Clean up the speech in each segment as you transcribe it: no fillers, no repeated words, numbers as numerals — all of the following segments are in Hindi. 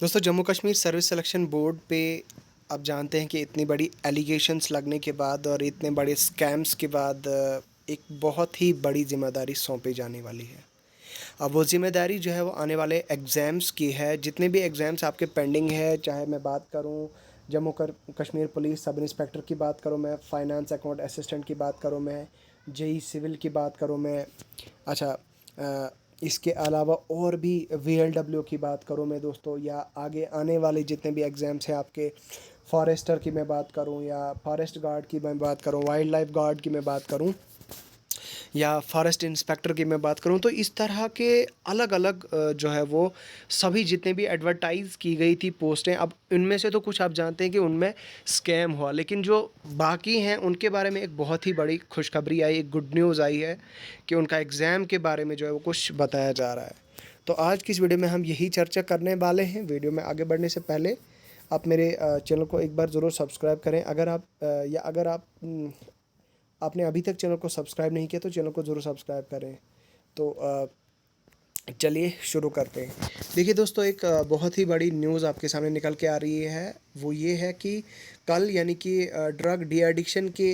दोस्तों Jammu Kashmir service selection board पे आप जानते हैं कि इतनी बड़ी एलिगेशंस लगने के बाद और इतने बड़े स्कैम्स के बाद एक बहुत ही बड़ी ज़िम्मेदारी सौंपी जाने वाली है। अब वो ज़िम्मेदारी जो है वो आने वाले एग्ज़ाम्स की है। जितने भी एग्ज़ाम्स आपके पेंडिंग है, चाहे मैं बात करूँ कश्मीर पुलिस सब इंस्पेक्टर की बात करूँ, मैं फाइनेंस अकाउंट असिस्टेंट की बात करूँ, मैं जेई सिविल की बात करूँ, मैं अच्छा इसके अलावा और भी वीएलडब्ल्यू की बात करूँ मैं दोस्तों, या आगे आने वाले जितने भी एग्ज़ाम्स हैं आपके फॉरेस्टर की मैं बात करूँ, या फॉरेस्ट गार्ड की मैं बात करूँ, वाइल्ड लाइफ गार्ड की मैं बात करूँ, या फॉरेस्ट इंस्पेक्टर की मैं बात करूँ, तो इस तरह के अलग अलग जो है वो सभी जितने भी एडवर्टाइज़ की गई थी पोस्टें, अब इनमें से तो कुछ आप जानते हैं कि उनमें स्कैम हुआ, लेकिन जो बाकी हैं उनके बारे में एक बहुत ही बड़ी खुशखबरी आई, एक गुड न्यूज़ आई है कि उनका एग्ज़ाम के बारे में जो है वो कुछ बताया जा रहा है। तो आज की इस वीडियो में हम यही चर्चा करने वाले हैं। वीडियो में आगे बढ़ने से पहले आप मेरे चैनल को एक बार ज़रूर सब्सक्राइब करें। अगर आपने अभी तक चैनल को सब्सक्राइब नहीं किया तो चैनल को ज़रूर सब्सक्राइब करें। तो चलिए शुरू करते हैं। देखिए दोस्तों, एक बहुत ही बड़ी न्यूज़ आपके सामने निकल के आ रही है। वो ये है कि कल यानी कि ड्रग डी एडिक्शन के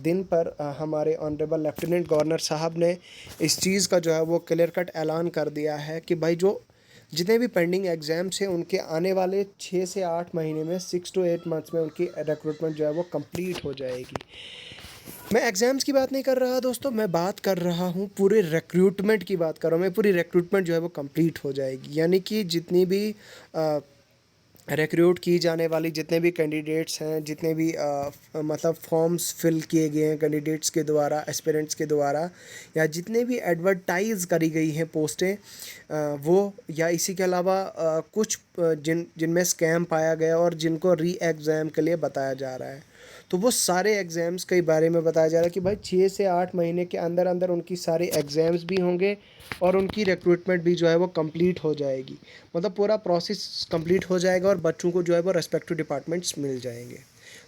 दिन पर हमारे ऑनरेबल लेफ्टिनेंट गवर्नर साहब ने इस चीज़ का जो है वो क्लियर कट ऐलान कर दिया है कि भाई जो जितने भी पेंडिंग एग्ज़ाम्स हैं उनके आने वाले 6 से 8 महीने में 6 to 8 मंथ्स में उनकी रिक्रूटमेंट जो है वो कंप्लीट हो जाएगी। मैं एग्ज़ाम्स की बात नहीं कर रहा दोस्तों, मैं बात कर रहा हूँ पूरे रिक्रूटमेंट की बात कर रहा हूँ। मैं पूरी रिक्रूटमेंट जो है वो कंप्लीट हो जाएगी, यानी कि जितनी भी रिक्रूट की जाने वाली जितने भी कैंडिडेट्स हैं, जितने भी मतलब फॉर्म्स फिल किए गए हैं कैंडिडेट्स के द्वारा, एस्पिरेंट्स के द्वारा, या जितने भी एडवर्टाइज़ करी गई हैं पोस्टें, वो या इसी के अलावा कुछ जिनमें स्कैम पाया गया और जिनको री एग्ज़ाम के लिए बताया जा रहा है, तो वो सारे एग्ज़ाम्स के बारे में बताया जा रहा है कि भाई 6 से 8 महीने के अंदर अंदर उनकी सारे एग्ज़ाम्स भी होंगे और उनकी रिक्रूटमेंट भी जो है वो कंप्लीट हो जाएगी। मतलब पूरा प्रोसेस कंप्लीट हो जाएगा और बच्चों को जो है वो रेस्पेक्टिव डिपार्टमेंट्स मिल जाएंगे।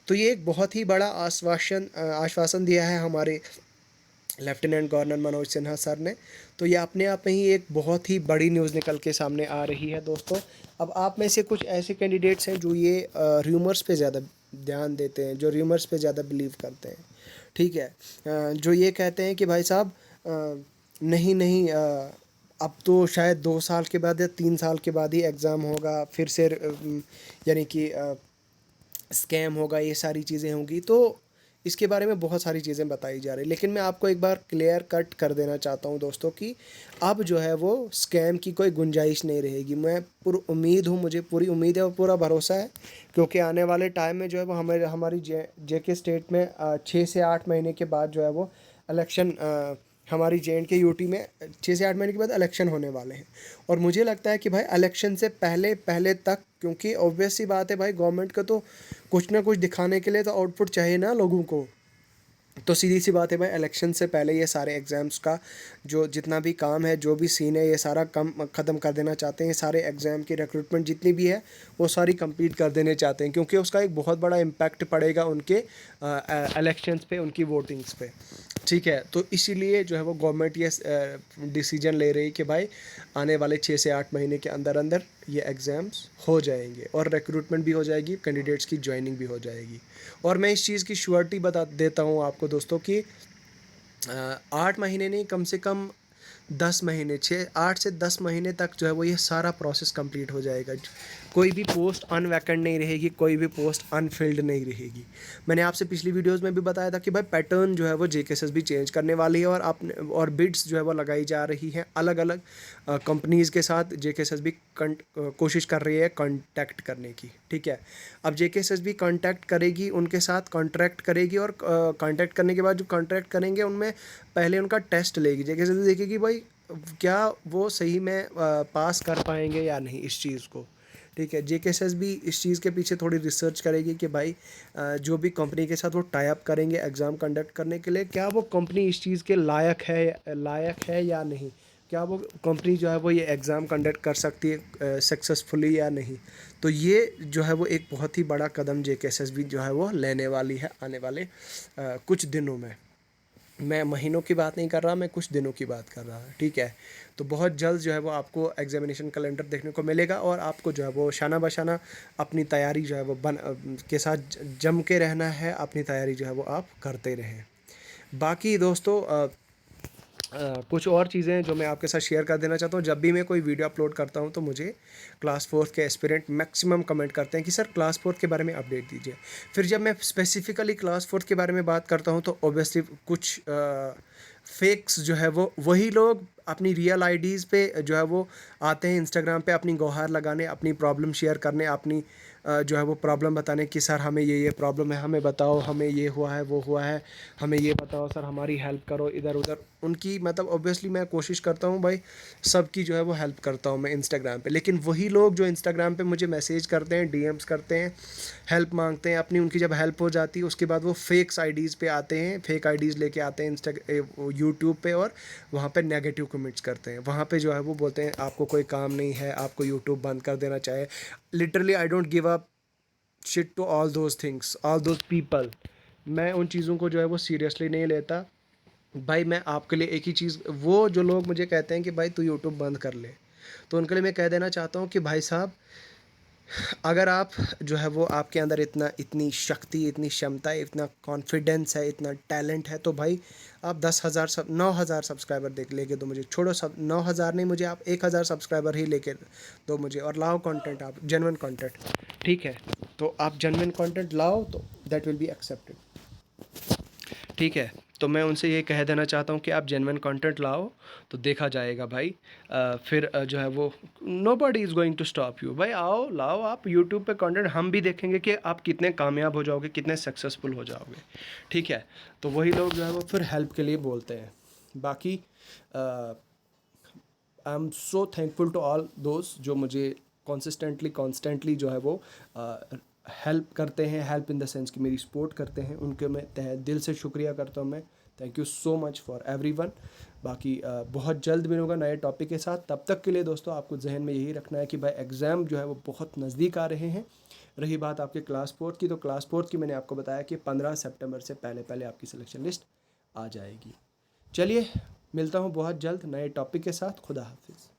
तो ये एक बहुत ही बड़ा आश्वासन दिया है हमारे lieutenant governor Manoj Sinha sir ने। तो ये अपने आप में ही एक बहुत ही बड़ी न्यूज़ निकल के सामने आ रही है दोस्तों। अब आप में से कुछ ऐसे कैंडिडेट्स हैं जो ये र्यूमर्स पे ज़्यादा ध्यान देते हैं, जो र्यूमर्स पे ज़्यादा बिलीव करते हैं, ठीक है। जो ये कहते हैं कि भाई साहब नहीं नहीं, अब तो शायद 2 साल के बाद या 3 साल के बाद ही एग्ज़ाम होगा, फिर से यानी कि स्कैम होगा, ये सारी चीज़ें होंगी। तो इसके बारे में बहुत सारी चीज़ें बताई जा रही, लेकिन मैं आपको एक बार क्लियर कट कर देना चाहता हूँ दोस्तों कि अब जो है वो स्कैम की कोई गुंजाइश नहीं रहेगी। मैं पूरी उम्मीद हूँ, मुझे पूरी उम्मीद है और पूरा भरोसा है, क्योंकि आने वाले टाइम में जो है वो हमारी जेके स्टेट में 6 से 8 महीने के बाद जो है वो इलेक्शन, हमारी JNK यूटी में 6 से 8 महीने के बाद इलेक्शन होने वाले हैं। और मुझे लगता है कि भाई इलेक्शन से पहले पहले तक, क्योंकि ऑब्वियस सी बात है भाई, गवर्नमेंट का तो कुछ ना कुछ दिखाने के लिए तो आउटपुट चाहिए ना लोगों को। तो सीधी सी बात है भाई, इलेक्शन से पहले ये सारे एग्ज़ाम्स का जो जितना भी काम है, जो भी सीन है, ये सारा कम ख़त्म कर देना चाहते हैं। सारे एग्ज़ाम की रिक्रूटमेंट जितनी भी है वो सारी कंप्लीट कर देने चाहते हैं, क्योंकि उसका एक बहुत बड़ा इम्पैक्ट पड़ेगा उनके इलेक्शंस पे, उनकी वोटिंग्स पे, ठीक है। तो इसीलिए जो है वो गवर्नमेंट ये डिसीजन ले रही है कि भाई आने वाले 6 से 8 महीने के अंदर अंदर ये एग्ज़ाम्स हो जाएंगे और रिक्रूटमेंट भी हो जाएगी, कैंडिडेट्स की ज्वाइनिंग भी हो जाएगी। और मैं इस चीज़ की श्योरिटी बता देता हूँ आपको दोस्तों कि 8 महीने नहीं, कम से कम 10 महीने, 8 से 10 महीने तक जो है वो ये सारा प्रोसेस कंप्लीट हो जाएगा। कोई भी पोस्ट अनवैकेंट नहीं रहेगी, कोई भी पोस्ट अनफिल्ड नहीं रहेगी। मैंने आपसे पिछली वीडियोस में भी बताया था कि भाई पैटर्न जो है वो JKSS भी चेंज करने वाली है, और आपने और बिड्स जो है वो लगाई जा रही हैं अलग अलग कंपनीज़ के साथ। JKSS भी कोशिश कर रही है कॉन्टैक्ट करने की, ठीक है। अब JKSS भी कॉन्टैक्ट करेगी, उनके साथ कॉन्ट्रैक्ट करेगी, और कॉन्टैक्ट करने के बाद जो कॉन्ट्रैक्ट करेंगे उनमें पहले उनका टेस्ट लेगी। JKSS देखेगी भाई क्या वो सही में पास कर पाएंगे या नहीं इस चीज़ को, ठीक है। JKSS भी इस चीज़ के पीछे थोड़ी रिसर्च करेगी कि भाई जो भी कंपनी के साथ वो टाई अप करेंगे एग्ज़ाम कंडक्ट करने के लिए, क्या वो कंपनी इस चीज़ के लायक है या नहीं, क्या वो कंपनी जो है वो ये एग्ज़ाम कंडक्ट कर सकती है सक्सेसफुली या नहीं। तो ये जो है वो एक बहुत ही बड़ा कदम JKSS भी जो है वो लेने वाली है आने वाले कुछ दिनों में। मैं महीनों की बात नहीं कर रहा, मैं कुछ दिनों की बात कर रहा, ठीक है। तो बहुत जल्द जो है वो आपको एग्जामिनेशन कैलेंडर देखने को मिलेगा और आपको जो है वो शाना बशाना अपनी तैयारी जो है वो के साथ जम के रहना है, अपनी तैयारी जो है वो आप करते रहें। बाकी दोस्तों कुछ और चीज़ें जो मैं आपके साथ शेयर कर देना चाहता हूँ। जब भी मैं कोई वीडियो अपलोड करता हूँ तो मुझे क्लास फोर्थ के एस्पिरेंट मैक्सिमम कमेंट करते हैं कि सर क्लास फोर्थ के बारे में अपडेट दीजिए। फिर जब मैं स्पेसिफिकली क्लास फोर्थ के बारे में बात करता हूँ तो ऑब्वियसली कुछ फेक्स जो है वो वही लोग अपनी रियल आईडीज़ पे जो है वो आते हैं इंस्टाग्राम पे अपनी गुहार लगाने, अपनी प्रॉब्लम शेयर करने, अपनी जो है वो प्रॉब्लम बताने कि सर हमें ये प्रॉब्लम है, हमें बताओ, हमें ये हुआ है, वो हुआ है, हमें ये बताओ सर, हमारी हेल्प करो। इधर उधर उनकी मतलब ऑब्वियसली मैं कोशिश करता हूँ भाई सबकी जो है वो हेल्प करता हूँ मैं इंस्टाग्राम पे, लेकिन वही लोग जो इंस्टाग्राम पे मुझे मैसेज करते हैं, डीएम्स करते हैं, हेल्प मांगते हैं अपनी, उनकी जब हेल्प हो जाती है उसके बाद वो फेक्स आईडीज़ पे आते हैं, फेक आईडीज़ लेके आते हैं यूट्यूब पे और वहाँ पे नेगेटिव कमेंट्स करते हैं। वहाँ पे जो है वो बोलते हैं आपको कोई काम नहीं है, आपको यूट्यूब बंद कर देना चाहिए। Literally I don't give up shit to all those things, all those people. मैं उन चीज़ों को जो है वो सीरियसली नहीं लेता भाई। मैं आपके लिए एक ही चीज़, वो जो लोग मुझे कहते हैं कि भाई तू यूट्यूब बंद कर ले, तो उनके लिए मैं कह देना चाहता हूँ कि भाई साहब अगर आप जो है वो आपके अंदर इतनी शक्ति, इतनी क्षमता है, इतना कॉन्फिडेंस है, इतना टैलेंट है, तो भाई आप 10,000 सब 9,000 सब्सक्राइबर देख लेके दो मुझे, छोड़ो सब 9,000 नहीं, मुझे आप 1,000 सब्सक्राइबर ही लेके दो मुझे और लाओ कंटेंट, आप जेन्युइन कंटेंट, ठीक है। तो आप जेन्युइन कंटेंट लाओ तो दैट विल बी एक्सेप्टेड, ठीक है। तो मैं उनसे ये कह देना चाहता हूँ कि आप जेन्युइन कंटेंट लाओ तो देखा जाएगा भाई। फिर जो है वो nobody is going to stop you. भाई आओ लाओ आप यूट्यूब पे कंटेंट, हम भी देखेंगे कि आप कितने कामयाब हो जाओगे, कितने सक्सेसफुल हो जाओगे, ठीक है। तो वही लोग जो है वो फिर हेल्प के लिए बोलते हैं। बाकी I am so thankful to all दोस्त जो मुझे कॉन्स्टेंटली जो है वो हेल्प करते हैं, हेल्प इन द सेंस कि मेरी सपोर्ट करते हैं, उनके मैं तहे दिल से शुक्रिया करता हूँ मैं। Thank you so much for everyone. बाकी बहुत जल्द मिलूंगा नए टॉपिक के साथ। तब तक के लिए दोस्तों आपको जहन में यही रखना है कि भाई एग्ज़ाम जो है वो बहुत नज़दीक आ रहे हैं। रही बात आपके क्लास फोर्थ की, तो क्लास फोर्थ की मैंने आपको बताया कि 15 सितंबर से पहले पहले आपकी सिलेक्शन लिस्ट आ जाएगी। चलिए मिलता हूँ बहुत जल्द नए टॉपिक के साथ। खुदा हाफिज़।